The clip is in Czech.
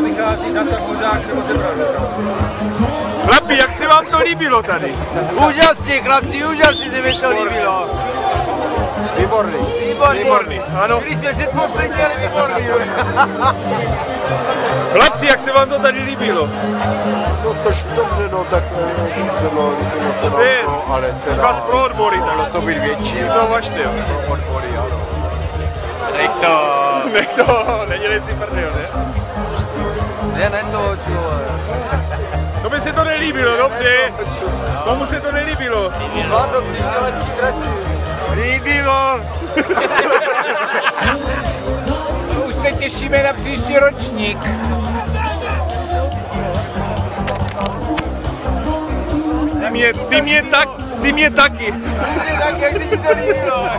vychází na tak možák nebo zebra. Chlapi, jak se vám to líbilo tady? Úžasně, chlapci, úžasně se mi to líbilo. Výborný. Výborný, ano. Byli jsme předposlední, ale výborný. Chlapci, jak se vám to tady líbilo? No tož dobře, no tak To je ale teda... zkaz pro odbory. Mohlo to být větší. No važte, jo. Odbory, ano. Nech to, nedělej si prdel, ne? Ne, to, To by se to nelíbilo, dobře. Komu se to nelíbilo? Vám to přišlo lepší krasy. Líbilo! Už se těšíme na příští ročník. Ty mě taky. Tak, jak se ti to líbilo.